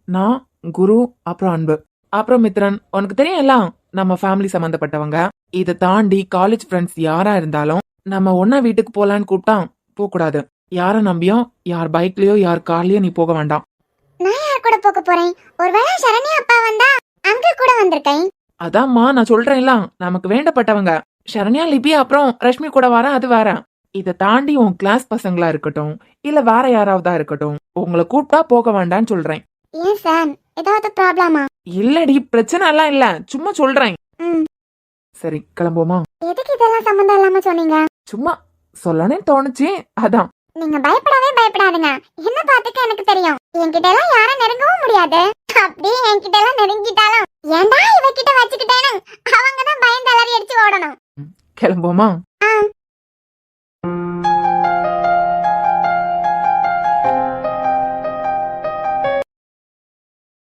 நான், குரு, அப்புறம் அன்பு, அப்புறம் மித்ரன், உனக்கு தெரியும் எல்லாம் நம்ம ஃபேமிலி சம்பந்தப்பட்டவங்க. இதை தாண்டி காலேஜ் ஃப்ரெண்ட்ஸ் யாரா இருந்தாலும் நம்ம ஒன்னா வீட்டுக்கு போலான்னு கூப்பிட்டா போக கூடாது. யார நம்பியும் யார் பைக்லயோ யார் கார்லயோ நீ போக வேண்டாம். நான் யார் கூட போக போறேன்? ஒருவேளை சரண்யா அப்பா வந்தா அங்கிள் கூட வந்திருக்கேன். அதாம்மா நான் சொல்றேன்ல, நமக்கு வேண்டப்பட்டவங்க சரண்யா, லிபி, அப்புறம் ரஷ்மி கூட வர, அது வேற. இதை தாண்டி உன் கிளாஸ் பசங்களா இருக்கட்டும் இல்ல வேற யாராவதா இருக்கட்டும், உங்களை கூப்பிட்டா போக வேண்டான்னு சொல்றேன். ஏன் சார், ஏதாவது ப்ராப்ளமா? இல்லடி, பிரச்சனை எல்லாம் இல்ல, சும்மா சொல்றேன். ம். சரி, கிளம்புவோமா? எதுக்கு இதெல்லாம் சம்பந்தம் இல்லாம சொன்னீங்க? சும்மா சொல்லணும்னு தோணுச்சு, அதான். நீங்க பயப்படவே பயப்படாதுங்க. என்ன பாத்துக்க எனக்கு தெரியும். என்கிட்ட எல்லாம் யாரும் நெருங்கவும் முடியாது. அப்படியே என்கிட்ட எல்லாம் நெருங்கிட்டாலும் ஏன்டா இவகிட்ட வச்சுக்கிட்டேன்னு அவங்கதான் பயந்து அலறி அடிச்சு ஓடணும். கிளம்புவோமா? ஆ